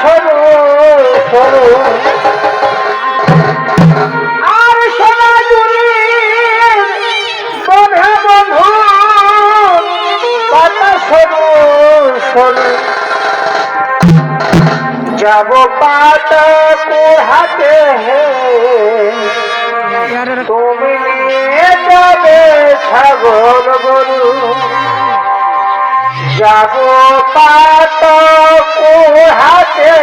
সরু সরু আর সোনা জুড়ি বন্ধু বন্ধু পাতা সরু সরু যাব পাতা হাতে হে তুমি নিয়ে যাবে ছাগল গরু যাব পাতা হাতে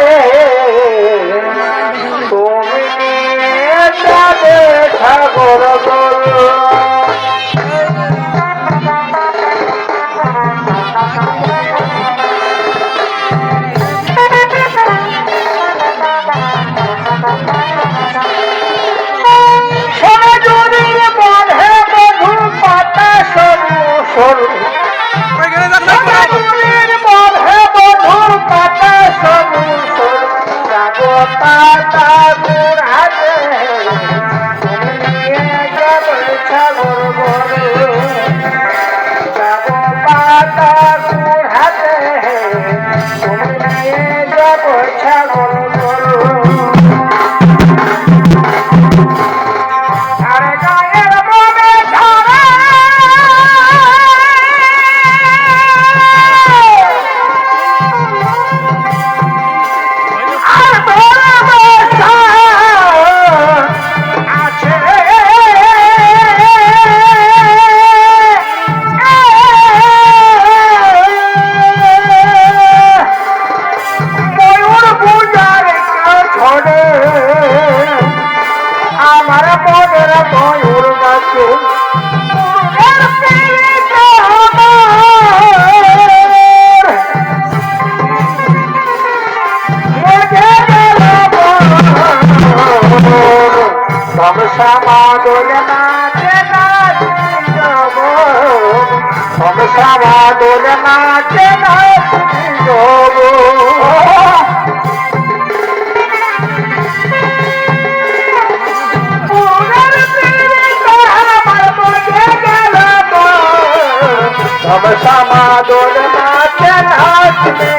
তুমি নিয়ে যাবে ছাগল গরু সমাদল নাচে নাচনে দেবো সমাদল নাচে নাচনে দেবো সমাদল নাচে নাচনে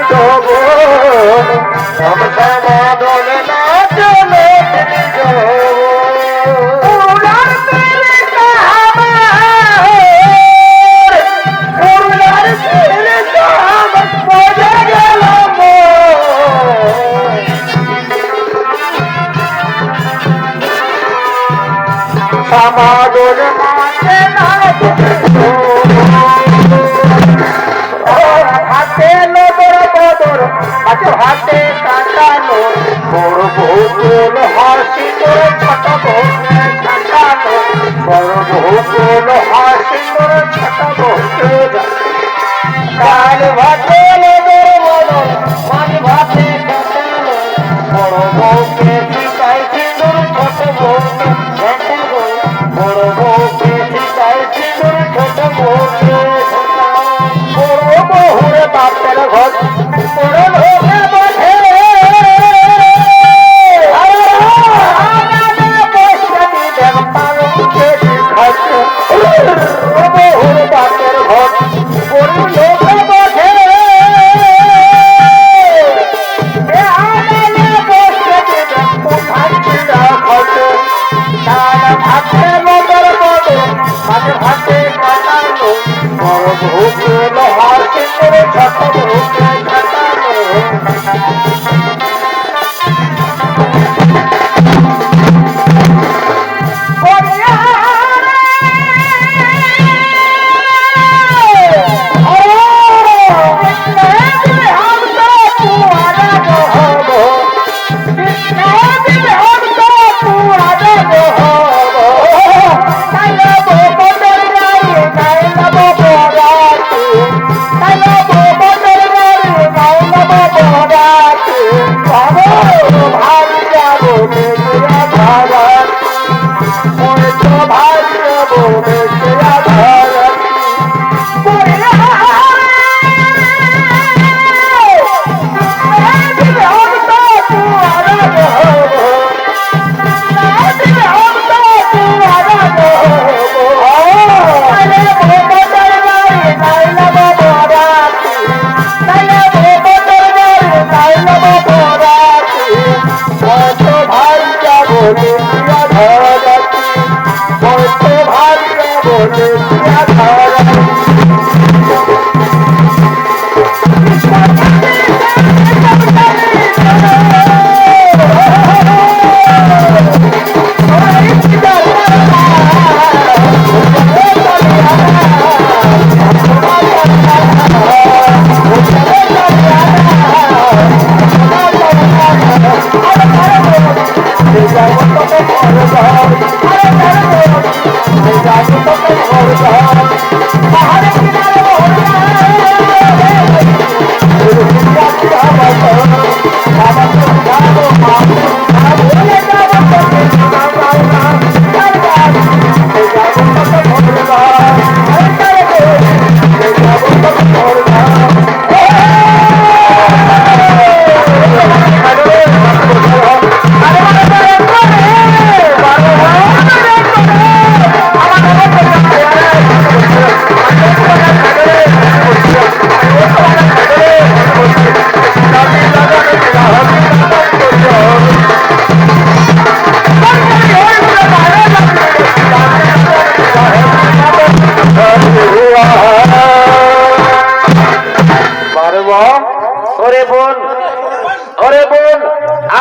হাতে কাটানো বড় বহুল হাসি তোর ছোট বউকে কাটানো বড় বহুল হাসি তোর ছোট বউকে কাল ভাতে বড় মাঝ ভাতে কাটানো বড় বউকে শিখাইছি তোর ছোট বউকে কাটানো বড় বউকে শিখাইছি তোর ছোট বউকে বড় বহুর বাপের ঘর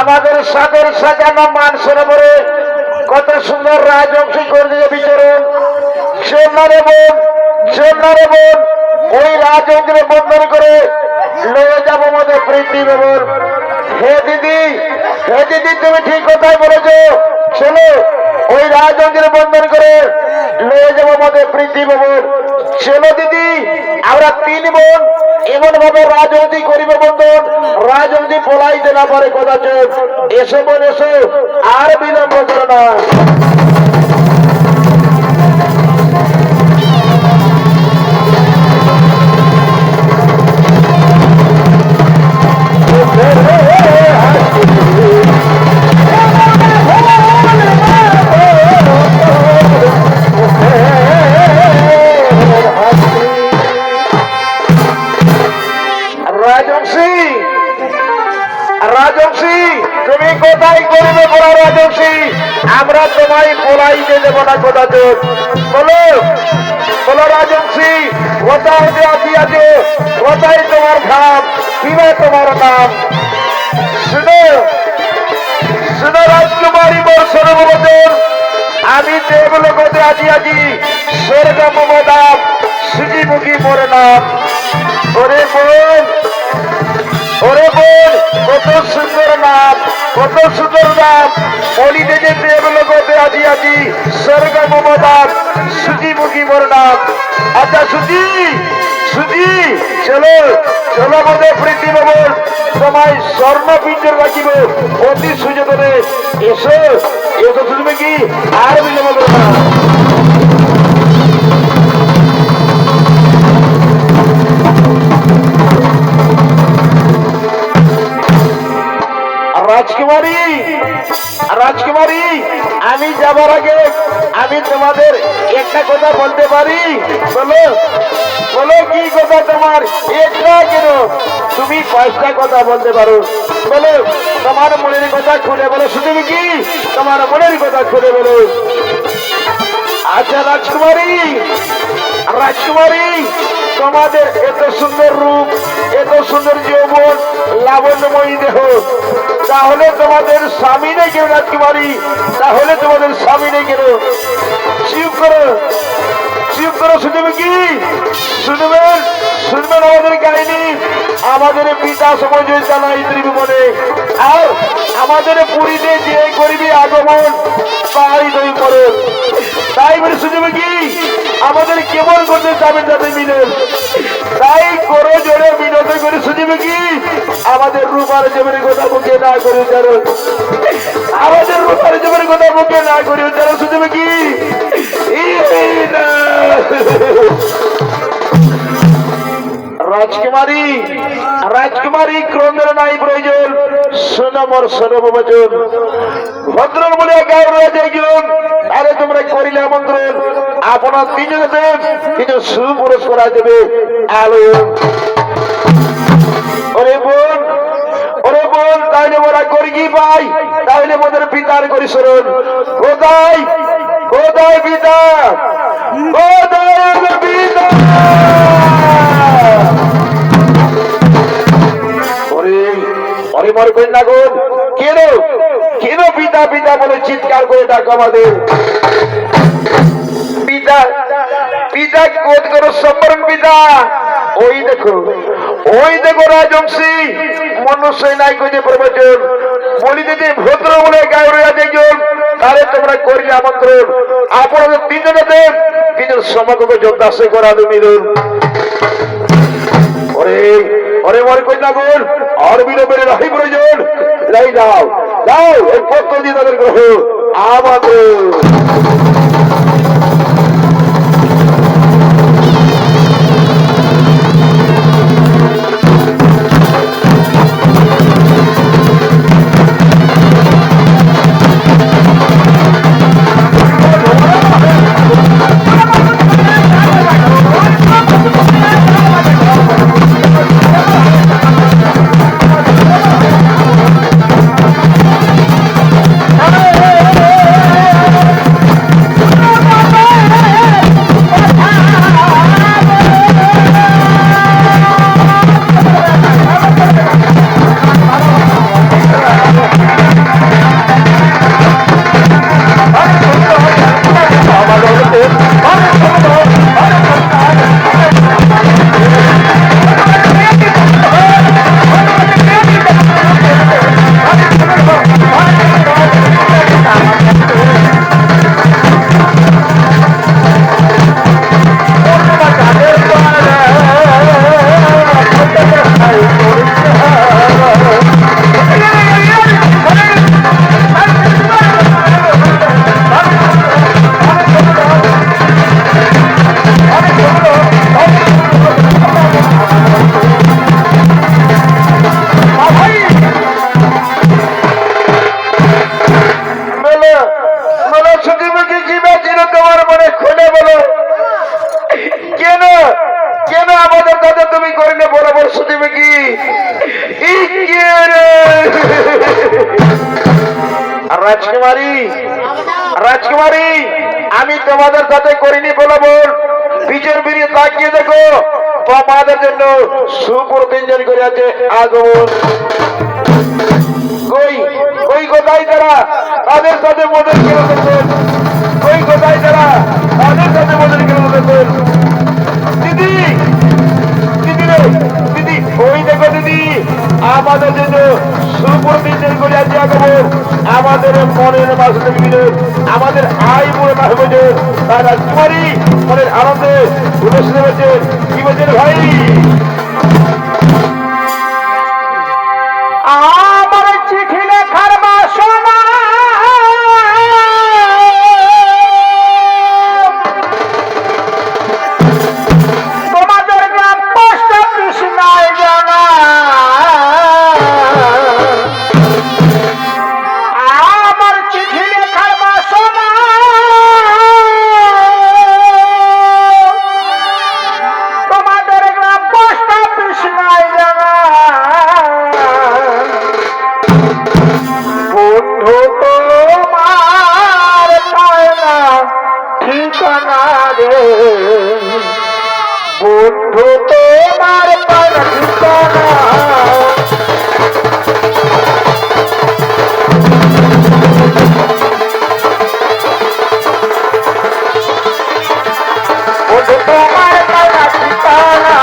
আমাদের সাগর সাজানো মান সরোবরে কত সুন্দর রাজবংশী করে দিয়ে বিচরণ। সোনারে বোন, সোনারে বোন, ওই রাজবংশীকে বন্ধন করে লয়ে যাবো আমাদের প্রীতি ভবন। হে দিদি, হে দিদি, তুমি ঠিক কথাই বলেছো। চলো ওই রাজবংশীকে বন্ধন করে লয়ে যাবো আমাদের প্রীতি ভবন। চলো দিদি, আমরা 3 বোন এমন ভাবে রাজবংশী করিব বন্ধন, রাজবংশী পলাইতে না পারে কদাচ। এসো বোন এসো, আর বিলম্ব করো না। রাজবংশী, রাজবংশী, তুমি কোথায় করবে বলো রাজবংশী? আমরা তোমায় পলাইতে দেব না কদাচ। বলো বলো রাজবংশী, কোথাও যে আছি আছে, কোথায় তোমার খাম, কিবা তোমার নাম? শুনো শুনো রাজকুমারী মোর সর্ববচন, আমি দেবলোকতে আছি আজি, স্বর্গ মমদাম, সুজিমুখী মোর নাম। ওরে বোন, ওরে বোন, কত সুন্দর নাম, কত সুন্দর নাম। বলিতে যে দেবলোকতে আছি আজি, স্বর্গ মমদাম, সুজিমুখী মোর নাম। আচ্ছা সুজি, সুজি, চলো চলো আমাদের প্রীতি ভবন, তোমায় স্বর্ণ পিঞ্জর রাখিব অতি সুযোগে। এসো এসো, শুনবে কি? আর বিলম্ব করো না। রাজকুমারী, রাজকুমারী, আমি যাবার আগে আমি তোমাদের একটা কথা বলতে পারি? বলো বলো, কি কথা তোমার? একটা কেন, তুমি 5টা কথা বলতে পারো। বলো, তোমার মনের কথা খুলে বলো। শুধু কি তোমার মনের কথা খুলে বলো। আচ্ছা রাজকুমারী, রাজকুমারী, তোমাদের এত সুন্দর রূপ, এত সুন্দর যৌবন, লাবণ্যময়ী দেহ, তাহলে তোমাদের স্বামী নেই কেন রাজকুমারী? তাহলে তোমাদের স্বামী নেই কেন? চুপ করো, চুপ করো। শুনবে কি? শুনবেন, শুনবেন আমাদের কাহিনী। আমাদের পিতা সময় জানাই ত্রিভুবনে, আর আমাদের পুরীতে যে করবি আগমন তাই দই করে। তাই বলে শুনবে কি? আমাদের কেমন করতে যাবেন যাতে মিলে, তাই করো জোরে বিনোদন করে। শুনবে কি? আমাদের রূপার জমির কথা মুখে না করে উচ্চারণ, আমাদের রূপার জমির কথা মুখে না করে উচ্চারণ। শুনবে কি? রাজকুমারী, রাজকুমারী, ক্রোধের নাই প্রয়োজন। শোনো মোর সর্ববচন, ভদ্রন বলে একজন, আরে তোমরা করিলে আমন্ত্রণ, আপনার 3 জনের কিছু সুপুরস্কার দেবে। আলো ওরে বোন, ওরে বোন, তাহলে ওরা করি কি পাই? তাহলে আমাদের পিতার করি স্মরণ। কোথায় কোথায় পিতা, কোথায় পিতা? ওরে মরে কই না গো, কেন কেন পিতা পিতা বলে চিৎকার করে ডাকো আমাদের? পিতা পিতা কোদ করো সম্বরণ পিতা। ওই দেখো, ওই দেখো রাজবংশী, মনুষ্য নাই কইতে প্রবচন, বলিতে যে ভদ্র বলে গায়ে রয়ে একজন, তাহলে তোমরা করিলে আমন্ত্রণ। আপনাদের 3 জনেদের 3 জন সমগ্র যোদ্ধা সে করালো মিলন। ওরে ওরে মরে কই না গোল, আর বিলম্বের রাহি প্রয়োজন। লাই দাও দাও, এই পত্র দিয়ে তাদের গ্রহ আমাদের। তাদের তুমি করিলে পরামর্শ দিবে কি রাজকুমারী রাজকুমারী আমি তোমাদের সাথে করিনি বলাবল পিছন ফিরিয়ে তাকিয়ে দেখো তোমাদের জন্য সুপ্রতিঞ্জন করে আছে আগমন কই কই কোথায় তারা তাদের সাথে মদের কেন করবেন কই কোথায় তারা তাদের সাথে মদের কেন করবেন দিদি দিদি রে দিদি ওই দেখো দিদি আমাদের জন্য সুপ্রতিঞ্জন করে আছে আগমন আমাদের মনের মাসে মিলন আমাদের আয় মনে মাস বোঝেন তার রাজকুমারী মনের আনন্দে উল্লাসিত হয়েছেন কি বলছেন ভাই আমার চিঠি লেখার বাসনা তোমাদের গ্রাম পোস্ট অফিস নাই জানা আমার চিঠি লেখার বাসনা তোমাদের গ্রাম পোস্ট অফিস নাই জানা বন্ধু তোমার পায় না ঠিকানা রে বন্ধু তোমার পায় না ঠিকানা বন্ধু তোমার পায় না ঠিকানা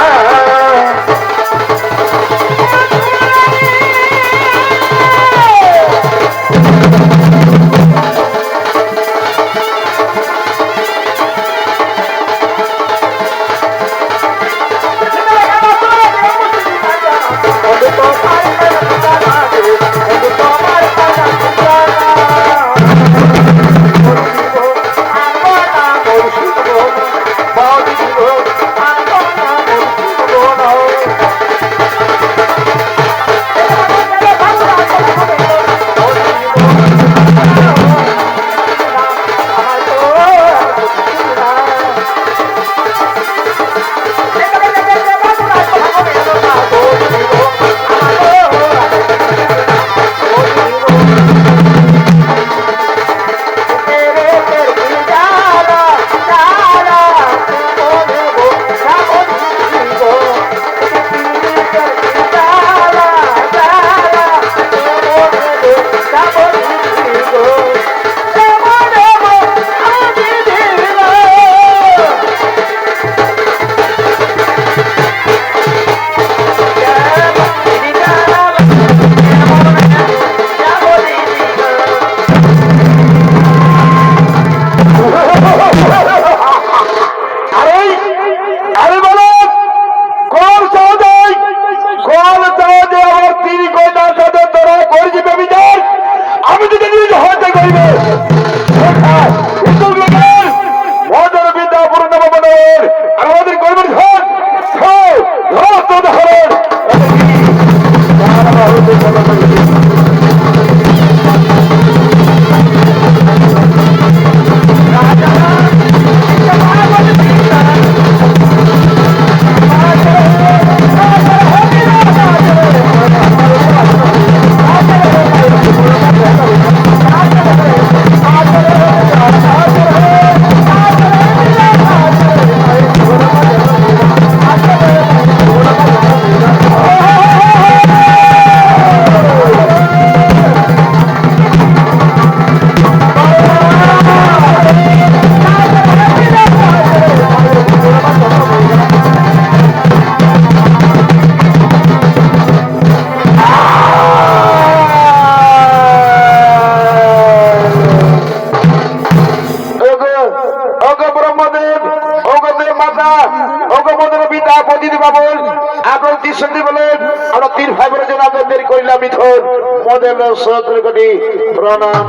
প্রণাম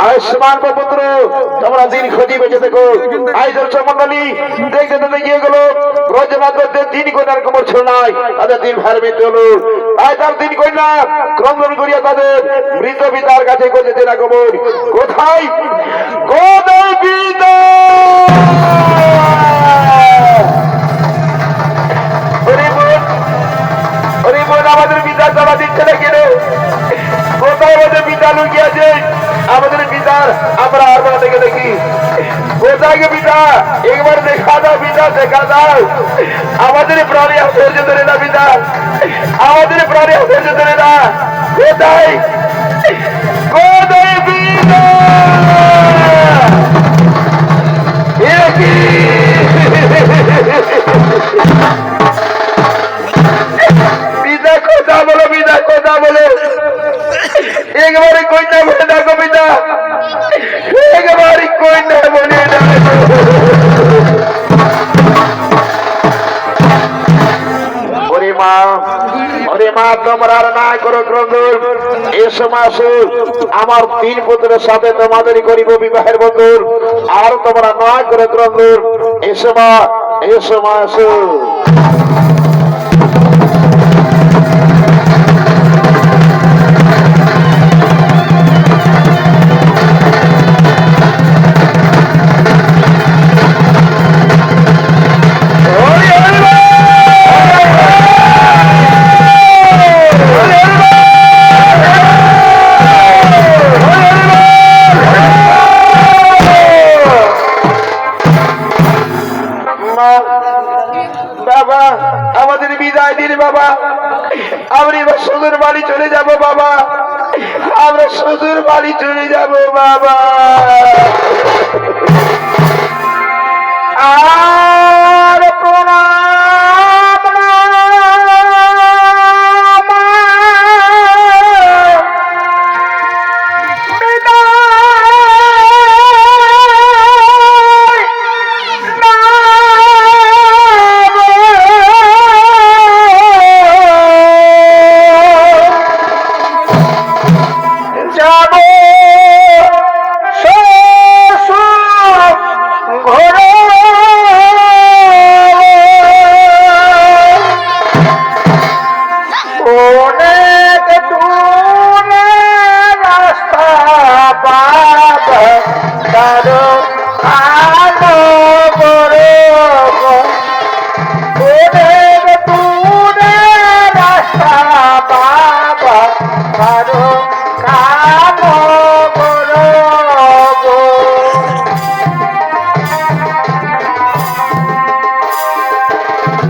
আয়ুষ্মান পুত্র তোমরা দীর্ঘ বেঁচে দেখো আই দর্শক মন্ডলী দেখতে দেখতে গিয়ে গেল ব্রজনাথদের 3 কন্যার খবর ছিল নাই তাদের 3 ভাইয়ের মৃত্যু হলো তাই তার 3 কন্যা ক্রন্দন করিয়া তাদের মৃত পিতার কাছে করতে না খবর কোথায় কোথায় পিতা মধ্যে পিতা লুকিয়ে আছে। আমাদের পিতার আমরা আর দেখে দেখি কোথায় গে পিতা, একবার দেখা দাও পিতা, দেখা দাও। আমাদের প্রাণী ধৈর্য ধরে না পিতা, আমাদের প্রাণী ধৈর্য ধরে না। কোথায় কোথায় পিতা? এ কি পিতা, কথা বলো পিতা, কথা বলো। একবারে কন্যা বলে ডাকো পিতা, একবারে কন্যা বলে ডাকো। ওরে মা, ওরে মা, তোমরা আর না করো ক্রন্দন। এসো মা, আসো। আমার 3 পুত্রের সাথে তোমাদের করিব বিবাহের বন্ধন। আর তোমরা না করে ক্রন্দন। এসো মা, এসো মা, আসো। বাবা, আমাদের বিদায় দিন বাবা। আমরা এবার শ্বশুর বাড়ি চলে যাব বাবা, আমরা শ্বশুর বাড়ি চলে যাব বাবা। আর প্রণাম যাব শ্বশুর ঘরে। অনেক দূরে রাস্তা বাবা, তারো আলো বড়। অনেক দূরে রাস্তা বাবা, তারো আলো বড়।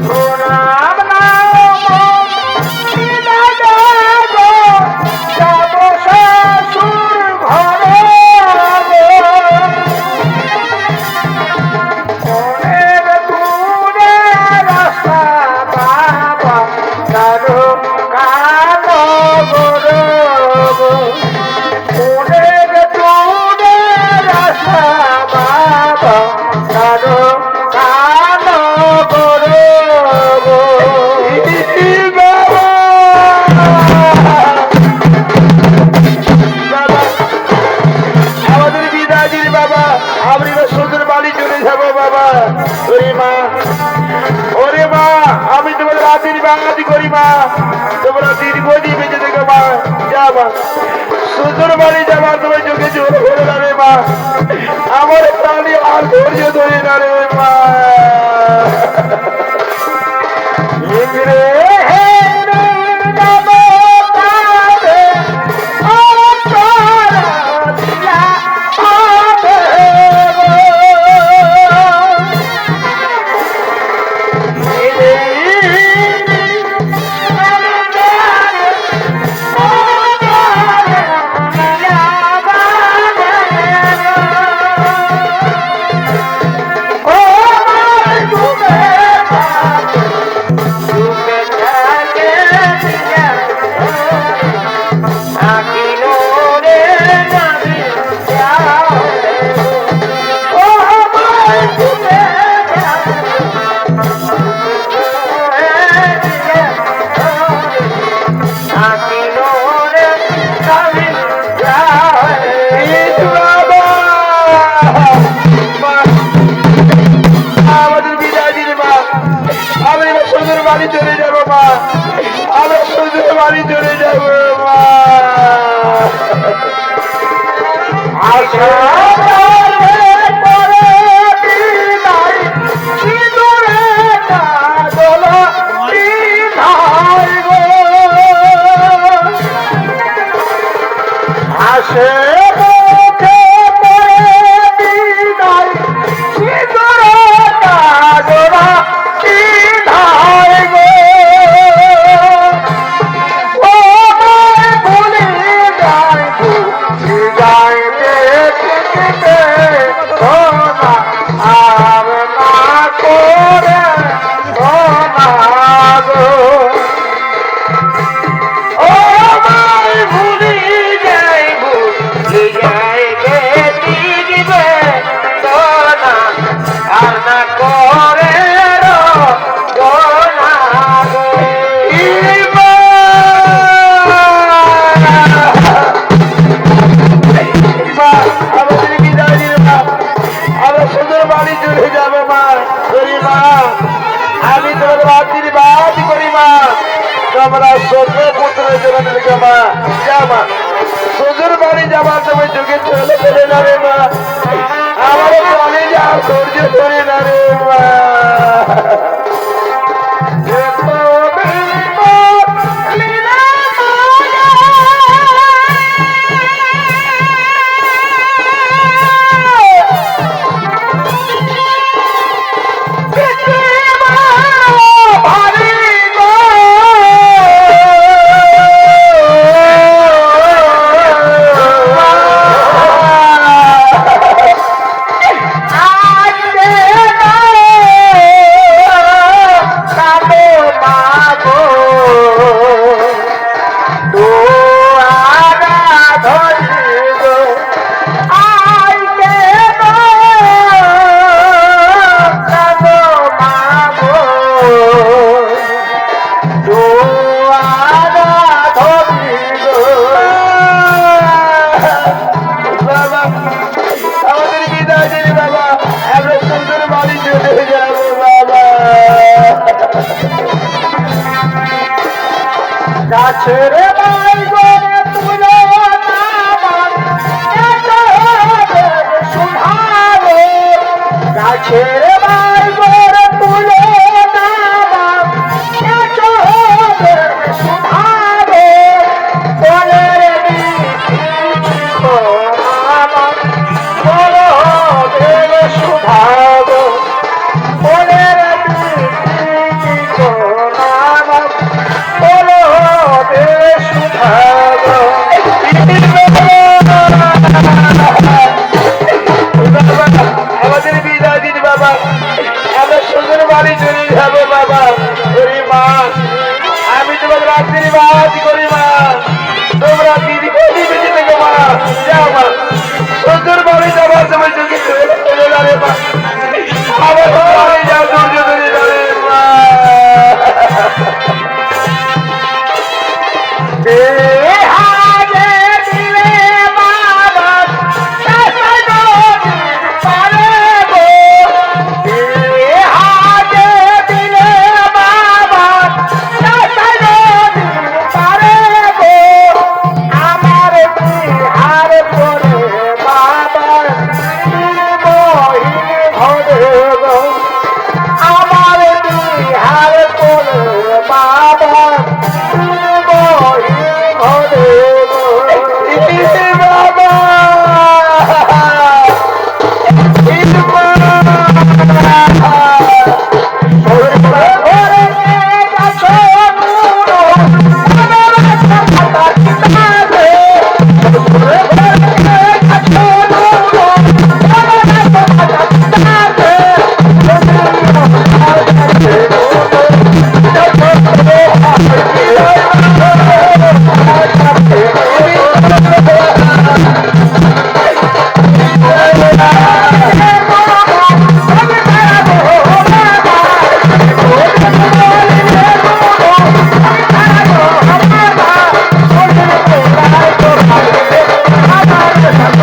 প্রণাম নাম বিদায় দেব, যাব শ্বশুর ঘরে। অনেক দূরে রাস্তা বাবা, কারো কালো গরব। অনেক দূরে রাস্তা বাবা, কারো কালো গরব। বাবা, আমাদের বিদায় দিন বাবা, আমরা এবার শ্বশুর বাড়ি চলে যাবো বাবা। ওরে মা, ওরে মা, আমি তোমার রাতের বাঙালি করি মা, তোমরা দীর্ঘদিন বেঁচে দেখো মা। যা মা, শ্বশুর বাড়ি যাবা, তোমার চোখে জোর করে দাঁড়ে মা। আমার প্রাণী আর ধৈর্য ধরে দাঁড়ে মা। রে হে রে নব কাবে, ও তারা দিলা আবে গো। রে আমাদের বিদায় দিন মা, আমি এবার শ্বশুর বাড়ি চলে যাবো মা, আমার শ্বশুর বাড়ি চলে যাবো মা। আশা করবে পরে বিদায়, সিঁদুরে কাজল বিধায় গো। তোমাদের আশীর্বাদ করি মা তোমরা ছোট পুত্রের জন্য লিখে মা যা মা শ্বশুর বাড়ি যাবার সময় চোখে চলে চলে না রে মা আমার চলে যা ধৈর্য ধরে না রে মা গাছের বাই গরে তুলো সুধারো গাছের বাই গরে তুলো সুধারো সুধারো আমাদের বিদায় দিন বাবা আমরা শ্বশুর বাড়ি চলে যাবো বাবা ওরে মা আমি তোমাদের আশীর্বাদ করি মা তোমরা দিদি দিদি বেঁচে থেকে মা যাও মা শ্বশুর বাড়ি যাবার সময় চোখে চলে যাবে মা আমার